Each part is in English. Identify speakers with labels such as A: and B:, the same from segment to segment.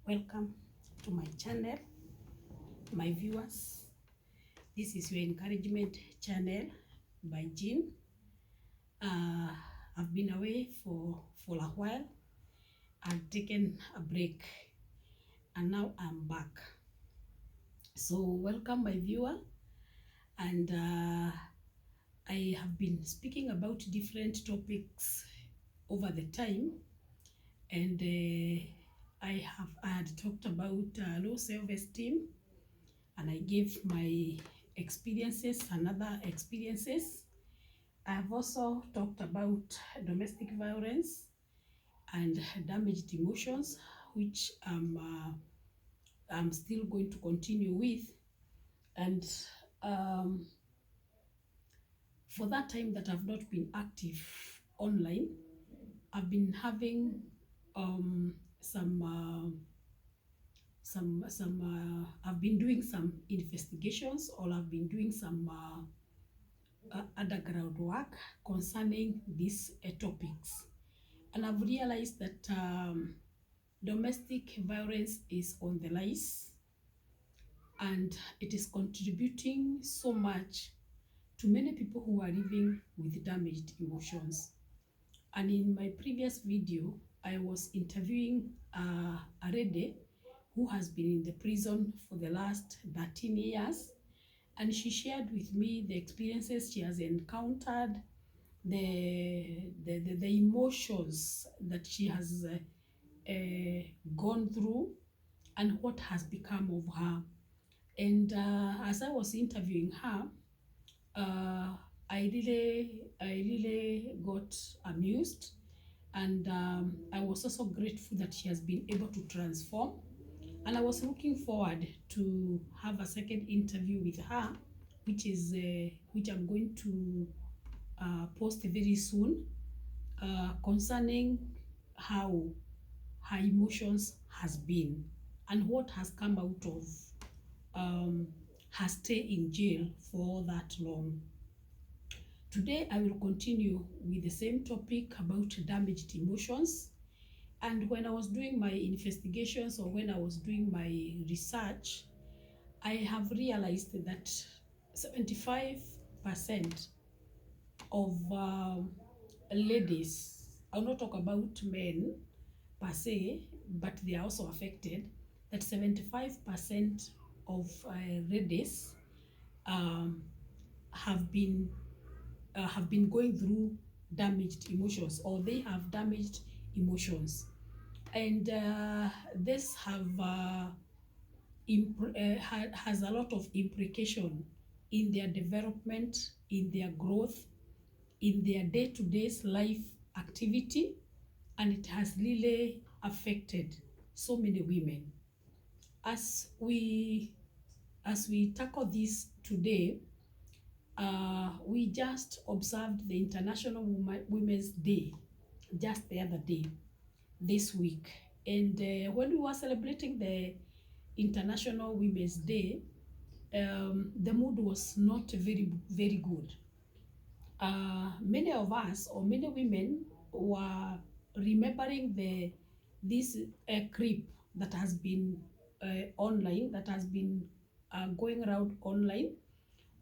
A: Welcome to my channel, my viewers. This is your encouragement channel by Jean. I've been away for a while. I've taken a break and now I'm back. So welcome my viewer, and I have been speaking about different topics over the time, and I had talked about low self-esteem, and I gave my experiences and other experiences. I have also talked about domestic violence and damaged emotions, which I'm still going to continue with. And for that time that I've not been active online, I've been having I've been doing some investigations, or I've been doing some underground work concerning these topics, and I've realized that domestic violence is on the rise, and it is contributing so much to many people who are living with damaged emotions. And in my previous video, I was interviewing a lady who has been in the prison for the last 13 years. And she shared with me the experiences she has encountered, the emotions that she has gone through, and what has become of her. And as I was interviewing her, I really got amused, and I was also grateful that she has been able to transform. And I was looking forward to have a second interview with her, which I'm going to post very soon, concerning how her emotions has been and what has come out of her stay in jail for that long. Today I will continue with the same topic about damaged emotions. And when I was doing my investigations, or when I was doing my research, I have realized that 75% of ladies, I'll not talk about men per se, but they are also affected, that 75% of ladies have been going through damaged emotions, or they have damaged emotions. And this has a lot of implication in their development, in their growth, in their day-to-day life activity, and it has really affected so many women. As we tackle this today, we just observed the International Women's Day just the other day, this week. And when we were celebrating the International Women's Day, the mood was not very good. Many of us, or many women, were remembering this clip that has been online, that has been going around online,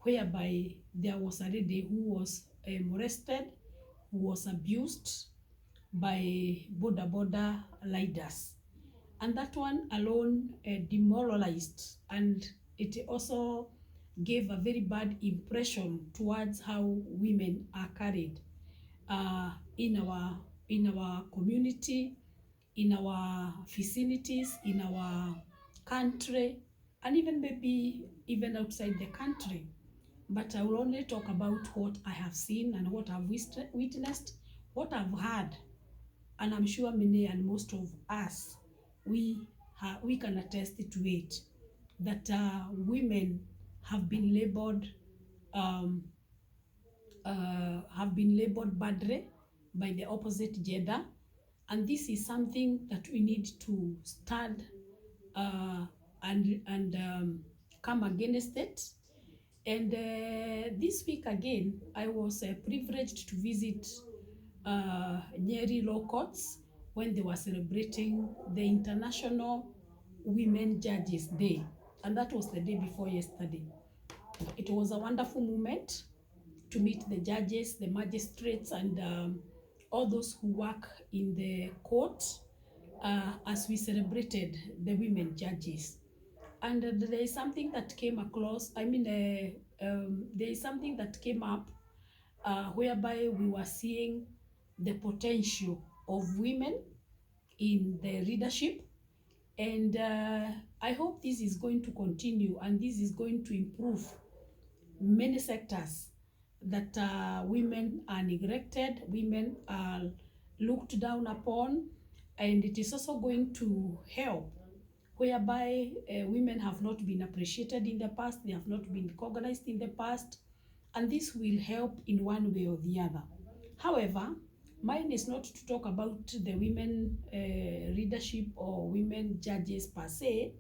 A: whereby there was a lady who was molested, who was abused by boda riders. And that one alone demoralized, and it also gave a very bad impression towards how women are carried in our community, in our vicinities, in our country, and even maybe even outside the country. But I will only talk about what I have seen and what I've witnessed, what I've heard, and I'm sure many and most of us, we can attest to it, that women have been labeled badly by the opposite gender, and this is something that we need to stand and come against it. And this week again, I was privileged to visit Nyeri law courts when they were celebrating the International Women Judges Day, and that was the day before yesterday. It was a wonderful moment to meet the judges, the magistrates, and all those who work in the court as we celebrated the women judges. And there is something that came across, there is something that came up whereby we were seeing the potential of women in the leadership. And I hope this is going to continue and this is going to improve many sectors that women are neglected, women are looked down upon, and it is also going to help whereby women have not been appreciated in the past, they have not been recognized in the past, and this will help in one way or the other. However, mine is not to talk about the women leadership or women judges per se,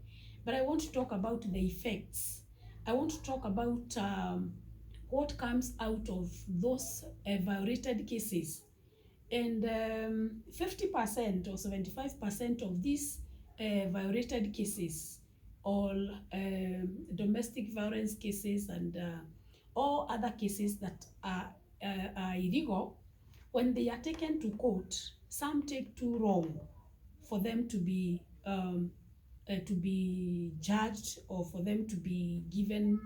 A: but I want to talk about the effects. I want to talk about what comes out of those violated cases. And 50% or 75% of these violated cases, all domestic violence cases and all other cases that are illegal, when they are taken to court, some take too long for them to be judged or for them to be given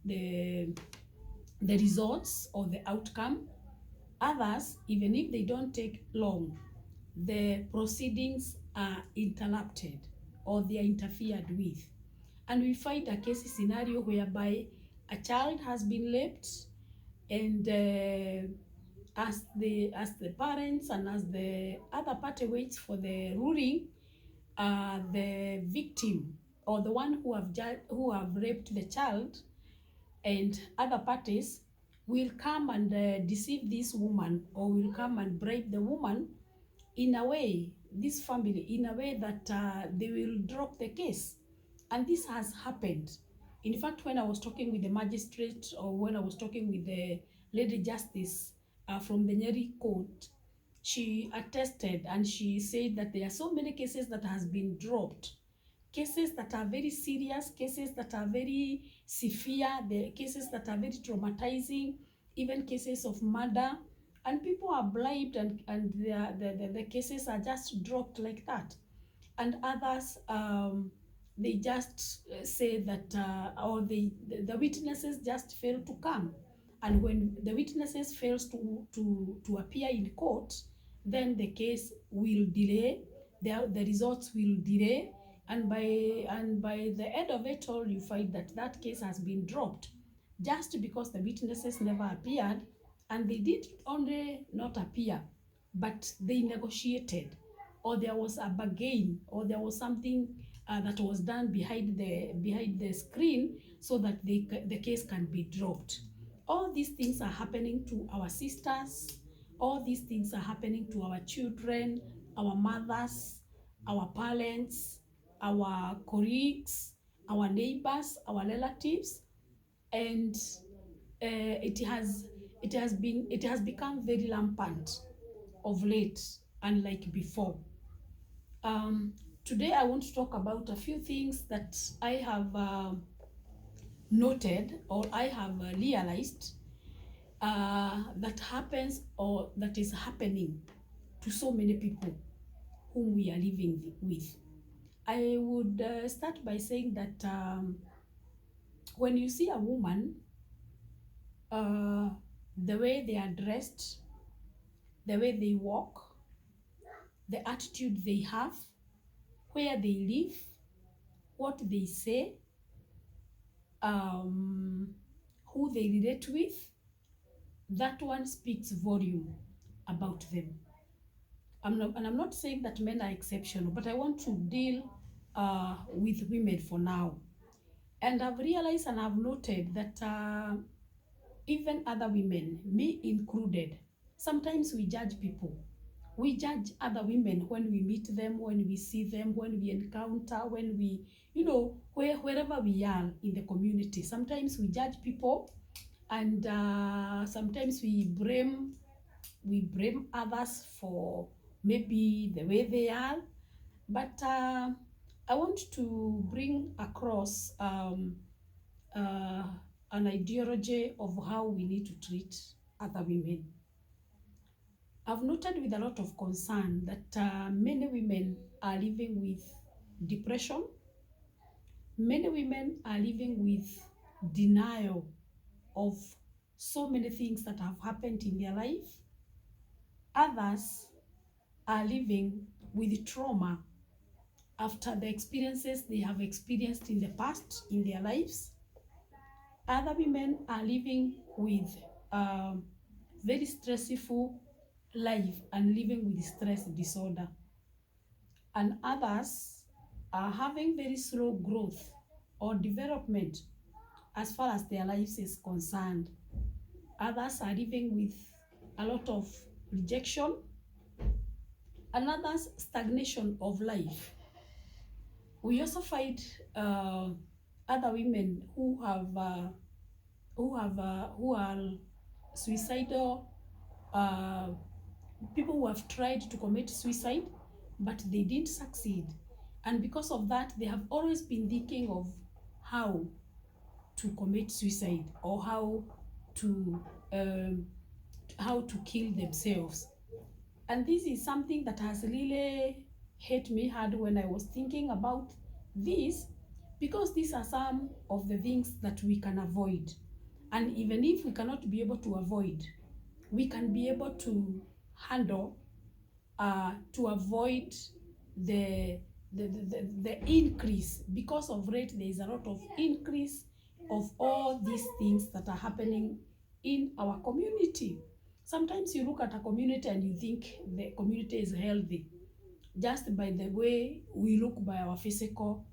A: the results or the outcome. Others, even if they don't take long, the proceedings are interrupted or they are interfered with. And we find a case scenario whereby a child has been raped, and as the parents and as the other party waits for the ruling, the victim or the one who have raped the child and other parties will come and deceive this woman, or will come and bribe the woman in a way, this family, in a way that they will drop the case. And this has happened. In fact, when I was talking with the magistrate, or when I was talking with the lady justice from the Nyeri court, she attested and she said that there are so many cases that has been dropped, cases that are very serious, cases that are very severe, the cases that are very traumatizing, even cases of murder, and people are bribed, and the cases are just dropped like that. And others, they just say that, or the witnesses just fail to come. And when the witnesses fails to appear in court, then the case will delay, the results will delay, and by the end of it all, you find that that case has been dropped just because the witnesses never appeared, and they did only not appear, but they negotiated, or there was a bargain, or there was something that was done behind the screen so that the case can be dropped. All these things are happening to our sisters. All these things are happening to our children, our mothers, our parents, our colleagues, our neighbors, our relatives, and it has become very rampant of late, unlike before. Today I want to talk about a few things that I have noted, or I have realized that happens, or that is happening to so many people whom we are living with. I would start by saying that when you see a woman, the way they are dressed, the way they walk, the attitude they have, where they live, what they say, who they relate with, that one speaks volume about them. I'm not saying that men are exceptional, but I want to deal with women for now. And I've realized and I've noted that even other women, me included, sometimes we judge people. We judge other women when we meet them, when we see them, when we encounter, when we, wherever we are in the community. Sometimes we judge people, and sometimes we blame others for maybe the way they are. But I want to bring across uh, an ideology of how we need to treat other women. I've noted with a lot of concern that many women are living with depression. Many women are living with denial of so many things that have happened in their life. Others are living with trauma after the experiences they have experienced in the past in their lives. Other women are living with very stressful life and living with stress disorder. And others are having very slow growth or development as far as their lives is concerned. Others are living with a lot of rejection, and others stagnation of life. We also find other women who are suicidal, uh, people who have tried to commit suicide, but they didn't succeed. And because of that, they have always been thinking of how to commit suicide or um, how to kill themselves. And this is something that has really hit me hard when I was thinking about this, because these are some of the things that we can avoid. And even if we cannot be able to avoid, we can be able to handle, to avoid the, the increase. Because of rate, there is a lot of increase of all these things that are happening in our community. Sometimes you look at a community and you think the community is healthy just by the way we look by our physical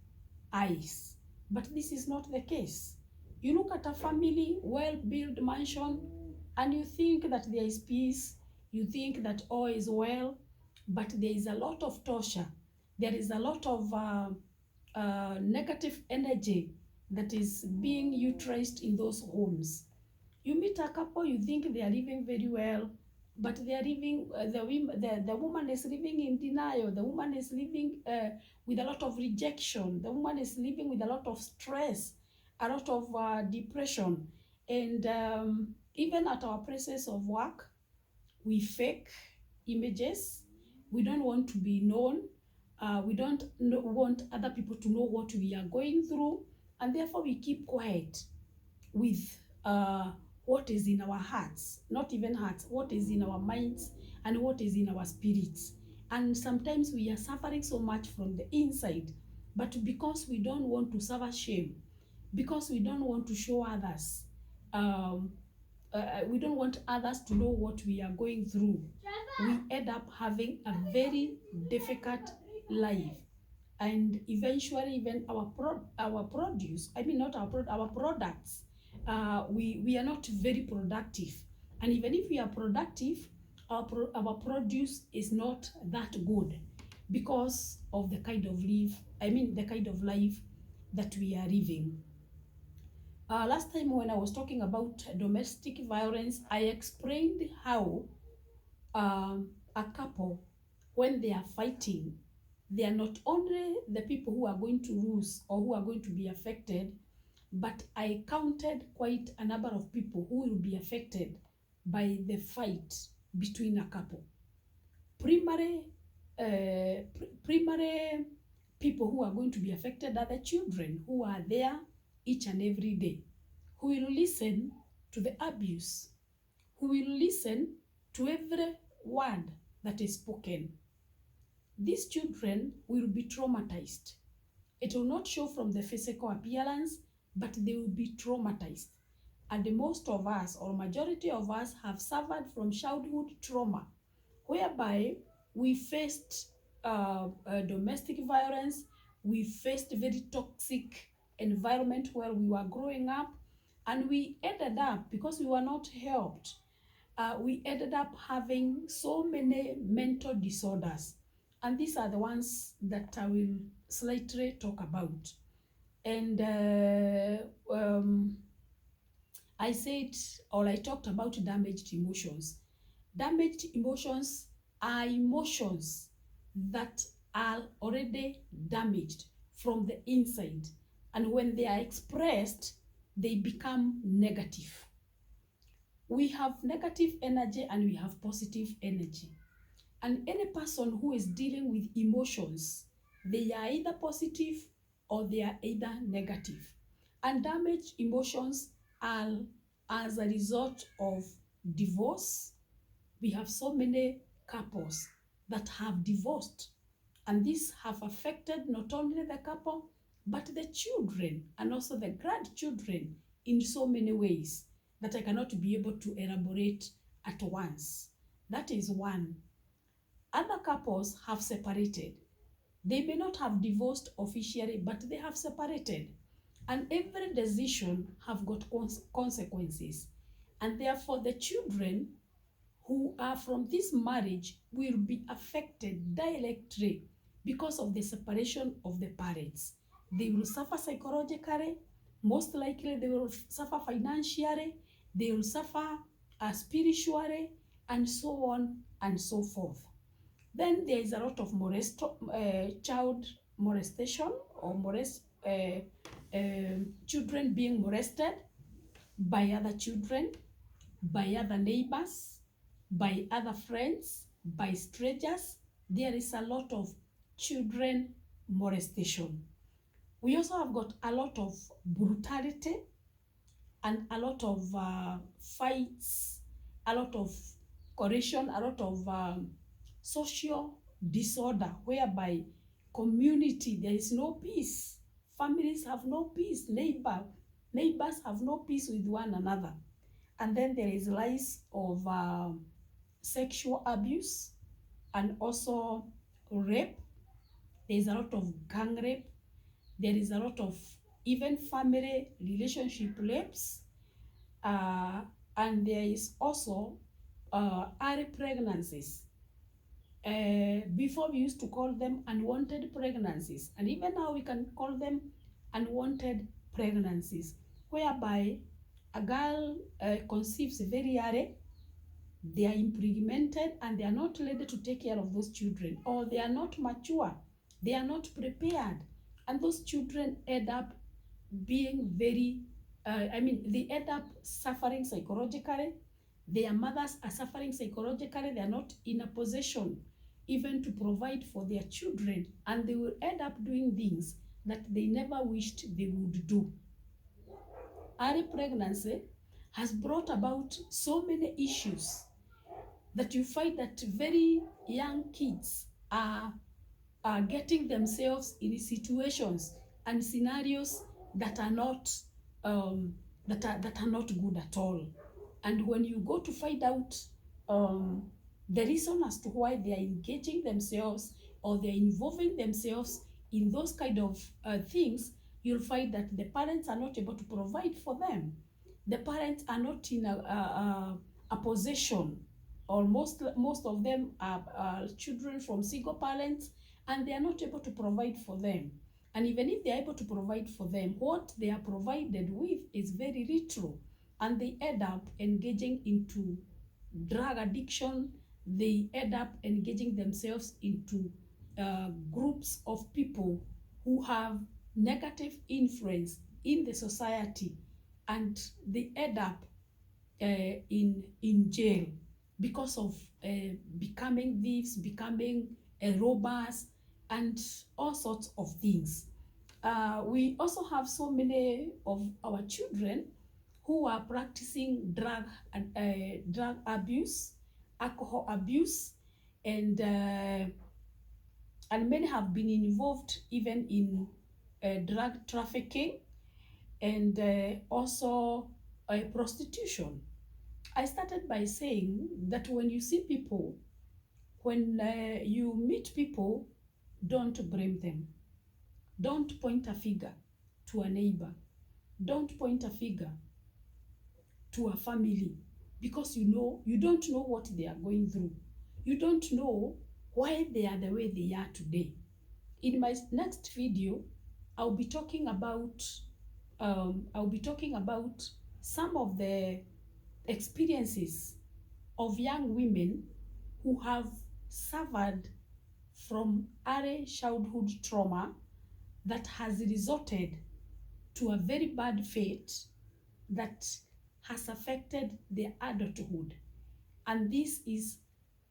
A: eyes. But this is not the case. You look at a family, well-built mansion, and you think that there is peace, you think that all is well, but there is a lot of torture. There is a lot of negative energy that is being utilized in those homes. You meet a couple, you think they are living very well, but they are living, the woman is living in denial. The woman is living with a lot of rejection. The woman is living with a lot of stress, a lot of depression. And even at our places of work, we fake images. We don't want to be known. We don't want other people to know what we are going through. And therefore, we keep quiet with what is in our hearts, not even hearts, what is in our minds and what is in our spirits. And sometimes we are suffering so much from the inside, but because we don't want to suffer shame, because we don't want to show others, um, we don't want others to know what we are going through, we end up having a very difficult life. And eventually even our produce, I mean not our products, we are not very productive. And even if we are productive, our produce is not that good because of the kind of life that we are living. Last time when I was talking about domestic violence, I explained how a couple, when they are fighting, they are not only the people who are going to lose or who are going to be affected, but I counted quite a number of people who will be affected by the fight between a couple. Primary people who are going to be affected are the children who are there each and every day, who will listen to the abuse, who will listen to every word that is spoken. These children will be traumatized. It will not show from the physical appearance, but they will be traumatized. And most of us, or majority of us, have suffered from childhood trauma, whereby we faced domestic violence, we faced very toxic environment where we were growing up, and we ended up, because we were not helped, we ended up having so many mental disorders. And these are the ones that I will slightly talk about. And I said, or I talked about damaged emotions. Damaged emotions are emotions that are already damaged from the inside, and when they are expressed, they become negative. We have negative energy and we have positive energy. And any person who is dealing with emotions, they are either positive or they are either negative. And damaged emotions are as a result of divorce. We have so many couples that have divorced, and these have affected not only the couple, but the children and also the grandchildren in so many ways that I cannot be able to elaborate at once. That is one. Other couples have separated. They may not have divorced officially, but they have separated. And every decision have got consequences. And therefore the children who are from this marriage will be affected directly because of the separation of the parents. They will suffer psychologically, most likely they will suffer financially, they will suffer spiritually, and so on and so forth. Then there is a lot of child molestation or children being molested by other children, by other neighbors, by other friends, by strangers. There is a lot of children molestation. We also have got a lot of brutality and a lot of fights, a lot of corruption, a lot of social disorder, whereby community, there is no peace. Families have no peace. Neighbors have no peace with one another. And then there is rise of sexual abuse and also rape. There is a lot of gang rape. There is a lot of even family relationship rapes. And there is also early pregnancies. Before we used to call them unwanted pregnancies, and even now we can call them unwanted pregnancies, whereby a girl conceives very early, they are impregnated and they are not ready to take care of those children, or they are not mature, they are not prepared, and those children end up being very, they end up suffering psychologically. Their mothers are suffering psychologically. They are not in a position even to provide for their children, and they will end up doing things that they never wished they would do. Early pregnancy has brought about so many issues that you find that very young kids are getting themselves in situations and scenarios that are not that are not good at all. And when you go to find out the reason as to why they are engaging themselves or they are involving themselves in those kind of things, you'll find that the parents are not able to provide for them. The parents are not in a position, or most of them are children from single parents, and they are not able to provide for them. And even if they are able to provide for them, what they are provided with is very little, and they end up engaging into drug addiction. They end up engaging themselves into groups of people who have negative influence in the society, and they end up in jail because of becoming thieves, becoming robbers, and all sorts of things. We also have so many of our children who are practicing drug abuse, alcohol abuse, and many have been involved even in drug trafficking and also prostitution. I started by saying that when you see people, when you meet people, don't blame them. Don't point a finger to a neighbor. Don't point a finger to a family, because you don't know what they are going through. You don't know why they are the way they are today. In my next video, I'll be talking about some of the experiences of young women who have suffered from early childhood trauma that has resulted to a very bad fate that has affected their adulthood. And this is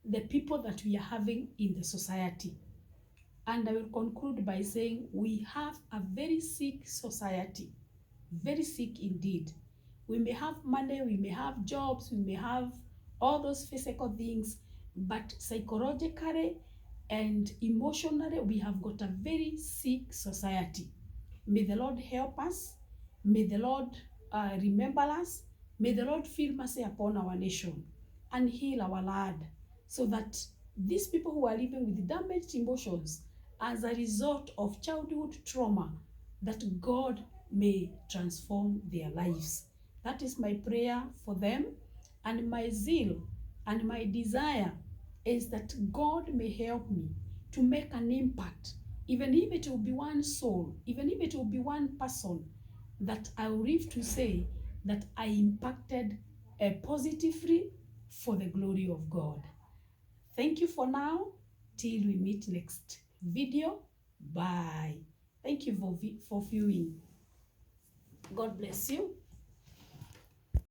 A: the people that we are having in the society. And I will conclude by saying we have a very sick society, very sick indeed. We may have money, we may have jobs, we may have all those physical things, but psychologically and emotionally, we have got a very sick society. May the Lord help us. May the Lord remember us. May the Lord feel mercy upon our nation and heal our land, so that these people who are living with damaged emotions as a result of childhood trauma, that God may transform their lives. That is my prayer for them, and my zeal and my desire is that God may help me to make an impact, even if it will be one soul, even if it will be one person, that I will live to say that I impacted positively for the glory of God. Thank you for now. Till we meet next video. Bye. Thank you for viewing. God bless you.